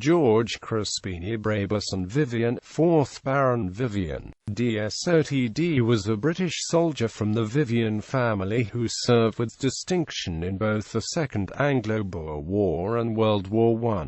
George Crespigny Brabazon Vivian, 4th Baron Vivian. DSO TD was a British soldier from the Vivian family who served with distinction in both the Second Anglo-Boer War and World War I.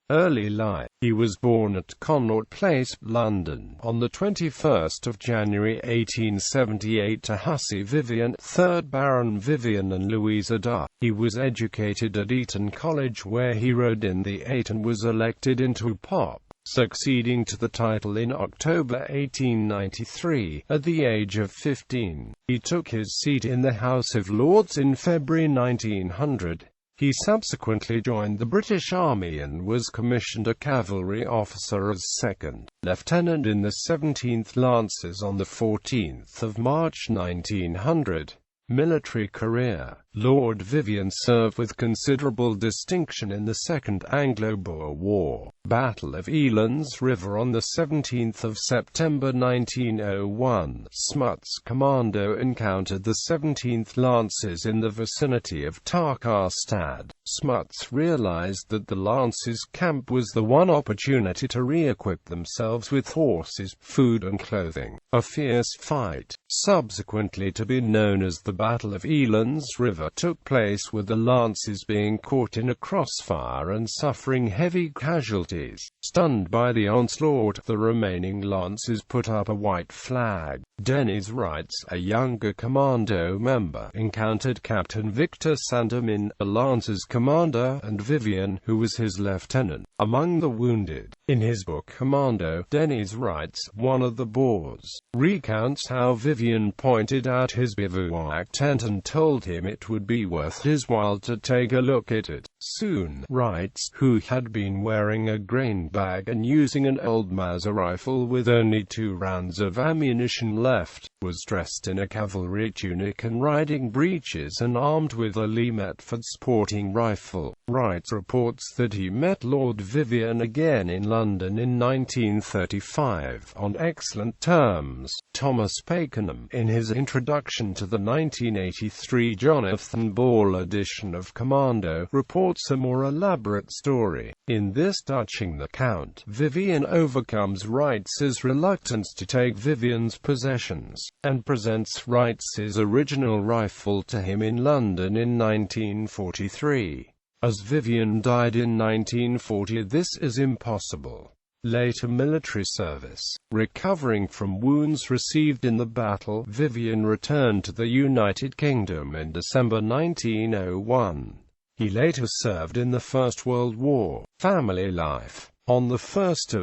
Early life. He was born at Connaught Place, London, on the 21st of January 1878 to Hussey Vivian, 3rd Baron Vivian and Louisa Duff. He was educated at Eton College where he rode in the 8 and was elected into Pop, succeeding to the title in October 1893, at the age of 15. He took his seat in the House of Lords in February 1900. He subsequently joined the British Army and was commissioned a cavalry officer as 2nd Lieutenant in the 17th Lancers on 14 March 1900. Military career. Lord Vivian served with considerable distinction in the Second Anglo-Boer War. Battle of Eland's River on 17 September 1901. Smuts Commando encountered the 17th Lancers in the vicinity of Tarkarstad. Smuts realized that the Lancers' camp was the one opportunity to re-equip themselves with horses, food and clothing. A fierce fight, subsequently to be known as the Battle of Eland's River, took place with the Lancers being caught in a crossfire and suffering heavy casualties. Stunned by the onslaught, the remaining Lancers put up a white flag. Dennis writes, a younger commando member encountered Captain Victor Sandermin, a Lancers commander, and Vivian, who was his lieutenant, among the wounded. In his book Commando, Dennis writes, one of the Boers recounts how Vivian pointed out his bivouac tent and told him it would be worth his while to take a look at it. Soon, writes, who had been wearing a grain bag and using an old Mauser rifle with only 2 rounds of ammunition left, was dressed in a cavalry tunic and riding breeches and armed with a Lee Metford sporting rifle. Wright reports that he met Lord Vivian again in London in 1935, on excellent terms. Thomas Pakenham, in his introduction to the 1983 Jonathan Ball edition of Commando, reports a more elaborate story. In this touching account, Vivian overcomes Wright's reluctance to take Vivian's possessions, and presents Wright's original rifle to him in London in 1943. As Vivian died in 1940, this is impossible. Later military service. Recovering from wounds received in the battle, Vivian returned to the United Kingdom in December 1901. He later served in the First World War. Family life. On 1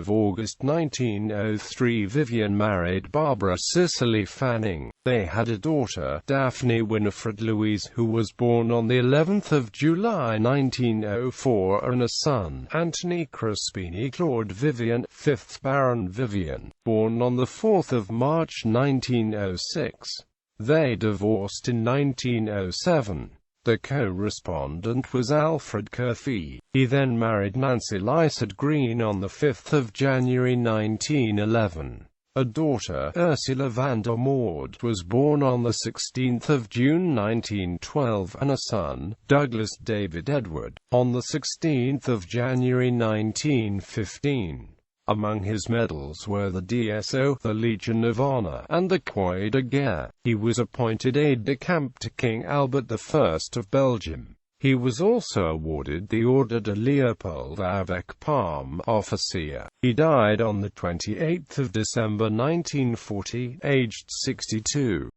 August 1903, Vivian married Barbara Cicely Fanning. They had a daughter, Daphne Winifred Louise, who was born on the 11th of July 1904, and a son, Anthony Crespigny Claude Vivian, 5th Baron Vivian, born on the 4th of March 1906. They divorced in 1907. The co-respondent was Alfred Curfey. He then married Nancy Lycett Green on 5 January 1911. A daughter, Ursula van der Moord, was born on 16 June 1912, and a son, Douglas David Edward, on 16 January 1915. Among his medals were the DSO, the Legion of Honor, and the Croix de Guerre. He was appointed aide-de-camp to King Albert I of Belgium. He was also awarded the Ordre de Léopold avec Palme Officier. He died on 28 December 1940, aged 62.